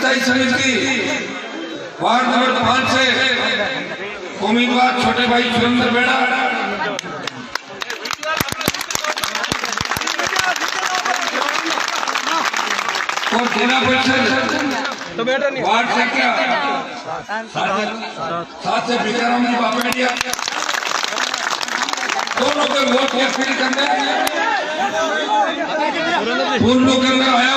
पंचायत समिति ward number 5 से उम्मीदवार छोटे भाई सुरेंद्र बेड़ा, और जिला परिषद वार्ड संख्या 7 से भिकाराम जी बापेडिया, दोनों के वोट की अपील करने पूर्ण के अंदर आया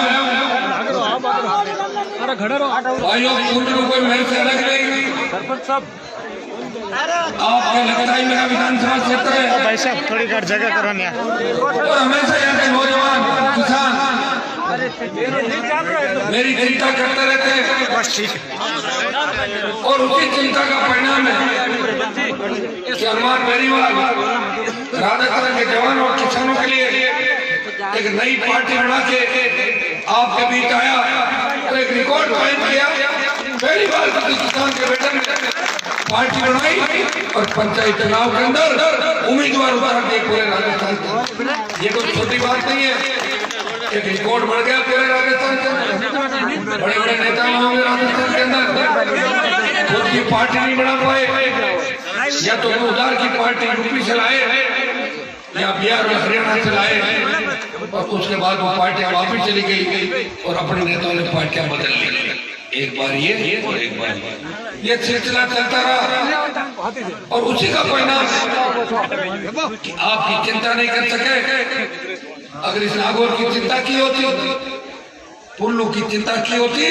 भाइयों। पूर्ण कोई मेरे से अलग नहीं, सरपंच साहब आपको लगता है मेरा विधानसभा क्षेत्र है भाई साहब, थोड़ी घर जगह कराने और हमेशा यहाँ के नौजवान किसान मेरी चिंता करते रहते हैं, बस ठीक है। और उसी चिंता का परिणाम है कि हनुमान बेरीवाल राधाकरण के जवानों और किसानों के लिए एक नई पार्टी बना के आपके बीच आया और एक रिकॉर्ड कायम किया। बेरीवाल किसान के बेटे ने पार्टी बनाई और पंचायत चुनाव के अंदर उम्मीदवार उतार दिए पूरे राजस्थान का। ये कोई छोटी बात नहीं है, एक रिकॉर्ड बढ़ गया पूरे राजस्थान के अंदर। बड़े बड़े नेता होंगे राजस्थान के अंदर, खुद की पार्टी नहीं बना पाए, या तो उधार की पार्टी यूपी से लाए या बिहार और हरियाणा से लाए, और उसके बाद वो पार्टियां वापिस चली गई और अपने नेताओं ने पार्टियां बदल ली। एक बार ये और एक बार ये सिलसिला चलता रहा और उसी का परिणाम कि आपकी चिंता नहीं कर सके। अगर इस नागौर की चिंता की होती, पुल्लू की चिंता की होती,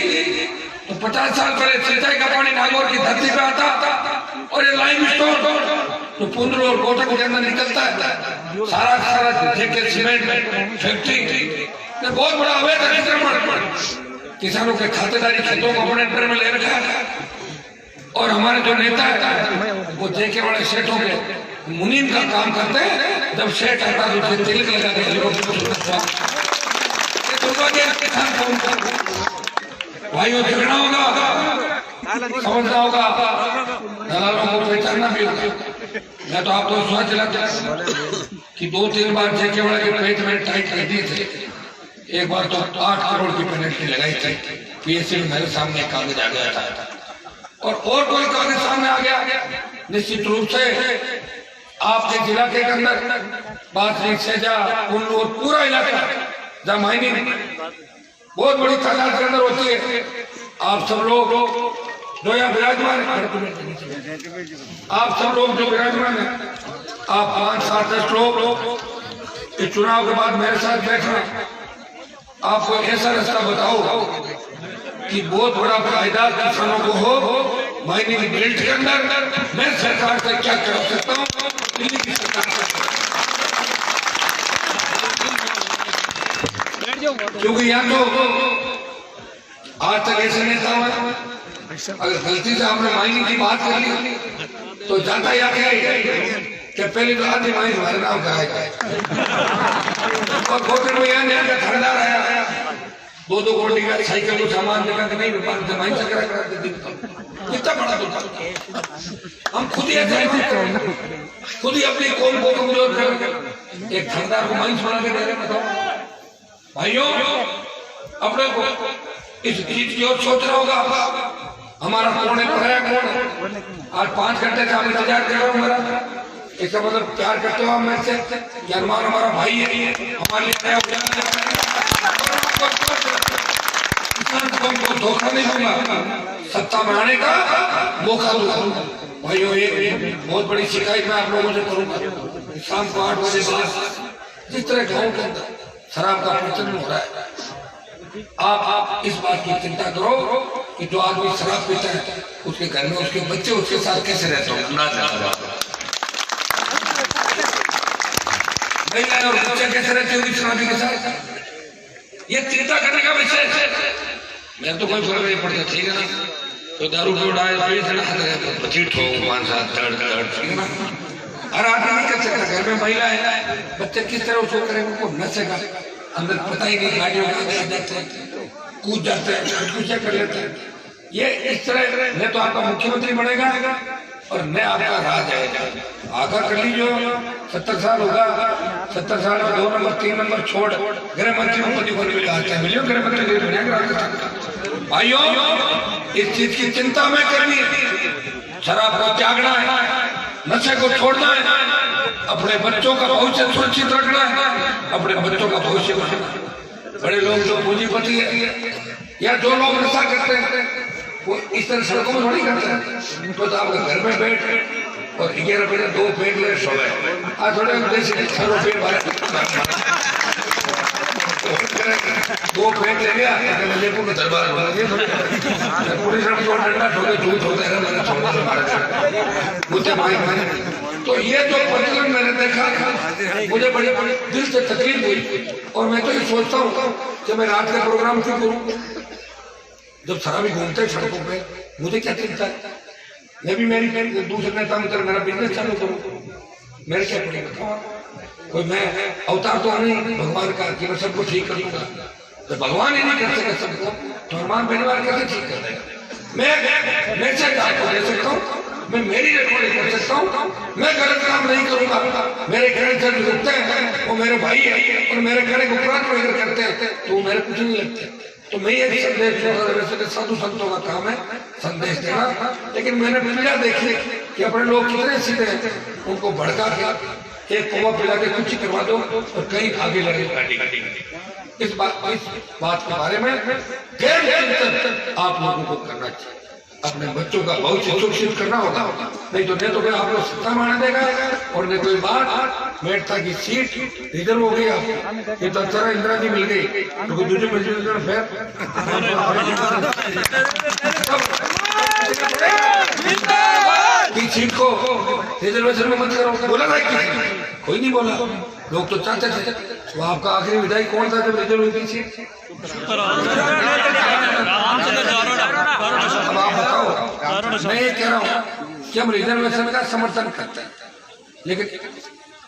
तो 50 साल पहले सिंचाई का पानी नागौर की धरती पे आता और ये लाइम स्टोन तो पुंडरू और कोटक के अंदर निकलता है। सारा ठेके सीमेंट फैक्ट्री बहुत बड़ा अवैध अतिक्रमण किसानों के खातेदारी खेतों को अपने अंडर में ले रखा है। और हमारे जो नेता है वो जेके वाले सेठों के मुनीम का काम करते हैं। जब सेठ आता है तो तिलक लगा के भाइयों झगड़ा होगा, समझना होगा, दलालों को पहचानना भी होगा। मैं तो आपको विश्वास दिलाता कि 2-3 बार जेके वाले के पेट में टाइट कर दिए थे। एक बार तो 8 करोड़ की पेनल्टी लगाई थी, पीएससी में मेरे सामने कागज आ गया था और कोई कागज सामने आ गया। निश्चित रूप से आपके जिला के अंदर बासरी, सेजा, कुल्लू और पूरा इलाका जहाँ माइनिंग बहुत बड़ी तादाद के अंदर होती है। आप सब लोग जो यहाँ विराजमान है, आप सब लोग जो विराजमान है, आप 5-7-10 लोग इस चुनाव के बाद मेरे साथ बैठना, आपको ऐसा रास्ता बताओ कि बहुत बड़ा फायदा किसानों को हो। माइनिंग बेल्ट के अंदर मैं सरकार से क्या कर सकता हूँ, दिल्ली की सरकार से, क्योंकि यहाँ तो आज तक ऐसे नेता हुआ, अगर गलती से आपने माइनिंग की बात कर ली तो जाता या क्या पहले तो आधी माइनिंग हमारे नाम कराएगा और गोत्र में यहाँ का खरीदार आया 2-2 कोटी का साइकिल को सामान देगा कि नहीं माइन से करा कितना बड़ा दुकान। हम खुद ही अपनी कौम को कमजोर कर एक खरीदार को माइंस बना के दे रहे। बताओ भाइयों, अपने को इस चीज की ओर सोचना होगा। हमारा कौन है, पराया कौन है? आज 5 घंटे से हम इंतजार कर रहे हो मेरा, इसका मतलब प्यार करते हो मैं से, हनुमान हमारा भाई है, हमारे लिए धोखा नहीं दूंगा, सत्ता बनाने का मौका दूंगा। भाइयों, ये बहुत बड़ी शिकायत मैं आप लोगों से करूंगा। शाम को 8 बजे बाद जिस तरह गाँव के अंदर शराब का प्रचलन हो रहा है, आप इस बात की चिंता करो कि जो आदमी शराब पीता है उसके घर में उसके बच्चे उसके साथ कैसे रहते हैं, महिलाएं और बच्चे कैसे रहते होंगे शराबी के साथ। ये चिंता करने का विषय है। मैं तो कोई फर्क नहीं पड़ता, ठीक है ना। तो दारू को उड़ाए हर आदमी नहीं कर सकता। घर में महिला है, बच्चे किस तरह उसको करेंगे, उनको नशे का अंदर पता ही नहीं, गाड़ियों में जाते हैं, कूद जाते हैं, कुछ कर लेते हैं। ये इस तरह नहीं तो आपका मुख्यमंत्री बनेगा और न आपका राज है। आगा कर लीजिए, 70 साल होगा, 70 साल में 2 नंबर 3 नंबर छोड़ गृह मंत्री को मिला है, मिलियो गृह मंत्री। भाइयों, इस चीज की चिंता में करनी है। शराब को त्यागना है, नशे को छोड़ना है, अपने बच्चों का भविष्य सुरक्षित रखना है, अपने बच्चों का भविष्य रखना। बड़े लोग जो पूंजीपति है या जो लोग नशा करते हैं वो इस तरह सड़कों में थोड़ी करते हैं। तो आपके घर में बैठ और 11 बजे 2 पेट ले सो गए, आज थोड़े देश 6 रुपये 2 पेट ले गया जयपुर में दरबार पुलिस डंडा ठोके झूठ होते हैं मैंने छोड़। तो ये जो प्रचलन मैंने देखा मुझे बड़ी दिल से तकलीफ हुई और मैं तो ये सोचता हूँ कि मैं रात का प्रोग्राम क्यों करूँ जब शराबी घूमते सड़कों पे, मुझे क्या चिंता है? मैं भी मेरी दूसरे नेता मित्र मेरा बिजनेस चालू करूँ, मेरे क्या पड़ेगा? कोई मैं अवतार तो नहीं भगवान का कि मैं सबको ठीक कर दूंगा। तो भगवान ही नहीं कर सके सबको तो हनुमान परिवार कैसे ठीक कर देगा? मैं से आपको दे सकता हूँ, मैं मेरी रिकॉर्डिंग कर सकता हूँ, मैं गलत काम नहीं करूंगा। मेरे कहने से रुकते हैं वो मेरे भाई है और मेरे कहने को उपरांत वगैरह करते हैं तो वो मेरे कुछ नहीं लगते। तो मैं ये संदेश वैसे साधु संतों का काम है संदेश देना, लेकिन मैंने पीड़ा देखी कि अपने लोग कितने सीधे हैं, उनको भड़का के एक कौवा पिला के कुछ करवा दो और कहीं आगे लड़े गाड़ी। इस बात के बारे में आप लोगों को करना चाहिए। अपने बच्चों का भविष्य सुरक्षित करना होगा, नहीं तो मैं आप लोग सत्ता मारने देगा और नहीं कोई बात मेड़ता की सीट रिजर्व हो गई आपको। ये तो अच्छा इंदिरा जी मिल गई तो कोई दूसरे मिल फिर सीट को रिजर्वेशन में मत करो। बोला था कि कोई नहीं बोला, लोग तो चाहते थे। वो आपका आखिरी विधायक कौन था जब रिजर्व हुई थी सीट? अब आप बताओ। मैं ये कह रहा हूँ कि हम रिजर्वेशन का समर्थन करते हैं, लेकिन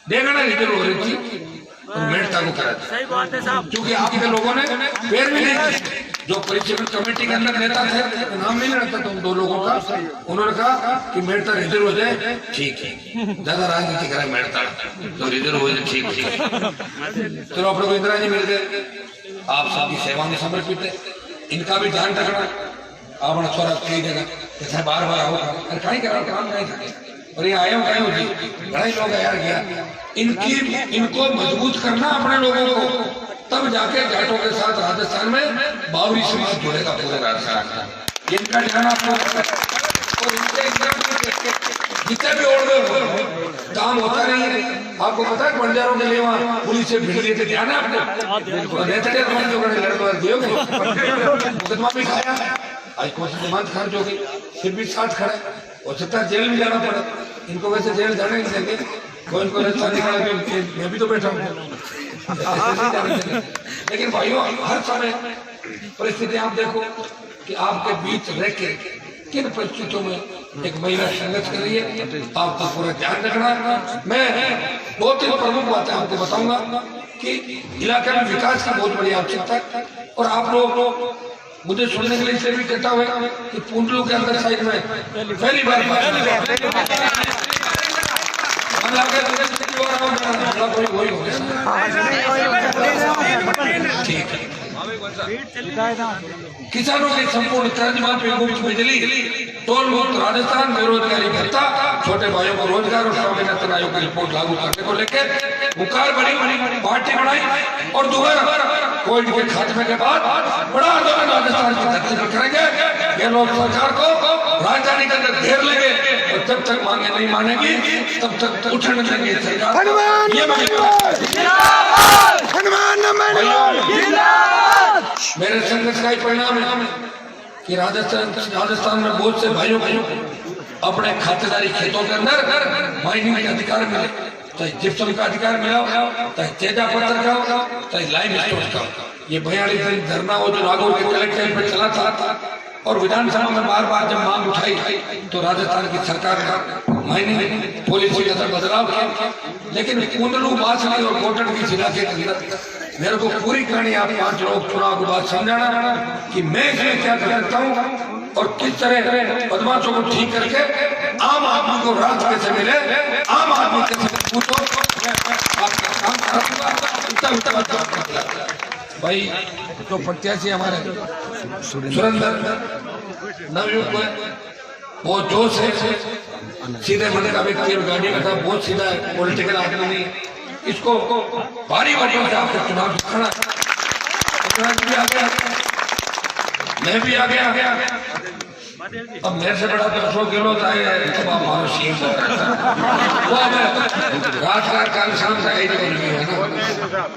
देखना रिजर्व हो रही थी और मेड़ता को करा था, क्योंकि आपके लोगों ने पैर भी नहीं जो परिचय कमेटी के अंदर नेता थे, नाम नहीं रहता था उन 2 लोगों का। उन्होंने कहा कि मेड़ता रिजर्व हो जाए, ठीक है, ज्यादा राजनीति करे मेड़ता तो रिजर्व हो जाए, ठीक है। चलो आप लोग इंदिरा जी मिल गए, आप सबकी सेवा में समर्पित है, इनका भी ध्यान रखना। अपना छोरा कई जगह बार बार आओ कहीं करा काम नहीं था और ये आयो कहीं होती बड़ा ही लोग यार गया। इनको मजबूत करना अपने लोगों को, तब जाके जाटों के साथ राजस्थान में बावरी समाज जुड़ेगा पूरे राजस्थान। इनका ध्यान आपको और इनके जितने भी और काम होता नहीं है। आपको पता है बंजारों के लिए वहाँ पुलिस से भिड़ लिए थे, ध्यान है आपको? मुकदमा भी खाया, आज कोशिश जमानत खर्च हो गई, फिर भी साथ खड़ा और सत्ता जेल में जाना पड़ा। इनको वैसे जेल जाने नहीं देंगे, कोई इनको रास्ता निकाला मैं भी तो बैठा हूँ। लेकिन भाइयों हर समय परिस्थिति आप देखो कि आपके बीच रह के किन परिस्थितियों में एक महिला संघर्ष कर रही है, आपको पूरा ध्यान रखना है। मैं 2-3 प्रमुख बातें आपको बताऊंगा कि इलाके में विकास की बहुत बड़ी आवश्यकता है और आप लोग मुझे सुनने के लिए इसलिए भी कहता हुआ कि पुंडलू के अंदर साइड में पहली बार ठीक है। किसानों की संपूर्ण कर्जमाफी पे मुफ्त बिजली, टोल मुक्त राजस्थान, बेरोजगारी भत्ता, छोटे भाइयों को रोजगार और स्वामीनाथन आयोग की रिपोर्ट लागू करने को लेकर मुकार बड़ी पार्टी बनाई और दोबारा कोविड के खात्मे के बाद बड़ा आंदोलन राजस्थान की धरती पर करेंगे। ये लोग सरकार को राजधानी के अंदर घेर लेंगे और जब तक मांगे नहीं मानेगी तब तक उठने देंगे सरकार। मेरे संघर्ष का ही परिणाम है कि राजस्थान में बहुत से भाइयों अपने खातेदारी खेतों के अंदर माइनिंग के अधिकार मिले, चाहे जिप्सम का अधिकार मिला हो, चाहे तेजा पत्थर का हो, चाहे लाइम स्टोन का। ये 42 दिन धरना हो जो नागौर के कलेक्टर पर चला था और विधानसभा में बार बार जब मांग उठाई तो राजस्थान की सरकार का माइनिंग पॉलिसी का बदलाव किया। लेकिन कुंडलू बासली और कोटन की जिला के अंदर मेरे को पूरी कहानी आप 5 लोग चुनाव के बाद समझाना कि मैं इसमें क्या करता हूँ और किस तरह बदमाशों को ठीक करके आम आदमी को राहत कैसे मिले, आम आदमी कैसे पूछो, आपका काम करूंगा। भाई तो प्रत्याशी हमारे सुरेंद्र नवयुग में बहुत जोश है, सीधे मन का व्यक्ति, गाड़ी का था, बहुत सीधा है, पॉलिटिकल आदमी नहीं। इसको भारी वोटों से आपको चुनाव जिताना। भी आ गया, मैं भी आ गया। अब मेरे से बड़ा तो अशोक गहलोत आए, वो राजकारण काल शाम से है ना,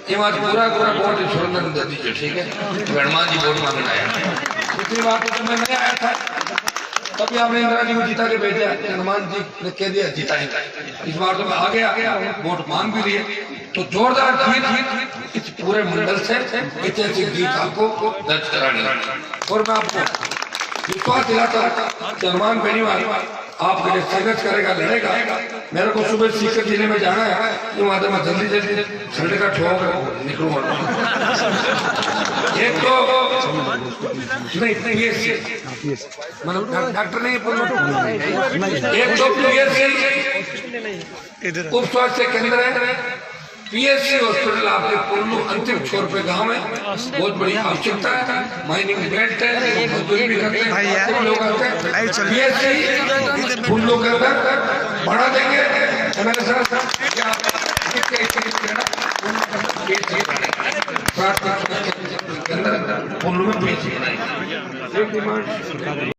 ये बात पूरा वोट सुरेंद्र दे दीजिए, ठीक है। हनुमान जी वोट मांगना है। दूसरी बात तो मैं नहीं आया था, तभी आपने इंदिरा जी को जिता के भेजा, हनुमान जी ने कह दिया जिताएंगे। इस बार तो मैं आ गया, वोट मांग भी लिए, तो जोरदार जीत इस पूरे मंडल से ऐतिहासिक जीत आपको दर्ज करानी है। और मैं आपको विश्वास दिलाता कि हनुमान बेनीवाल आपके लिए संघर्ष करेगा, लड़ेगा। मेरे को सुबह सीकर जिले में जाना है, तो वहां मैं जल्दी संडे का ठोक निकलूंगा। एक तो नहीं मतलब डॉक्टर नहीं, एक तो उप स्वास्थ्य केंद्र है, पीएससी हॉस्पिटल आपके पुल्लू अंतिम छोर पे गांव है, बहुत बड़ी आवश्यकता है। माइनिंग बेल्ट है, मजदूरी भी करते हैं, लोग आते हैं। पीएससी पुल्लू के अंदर बढ़ा देंगे। मेरे साथ पुल्लू में पीएससी बनाएंगे।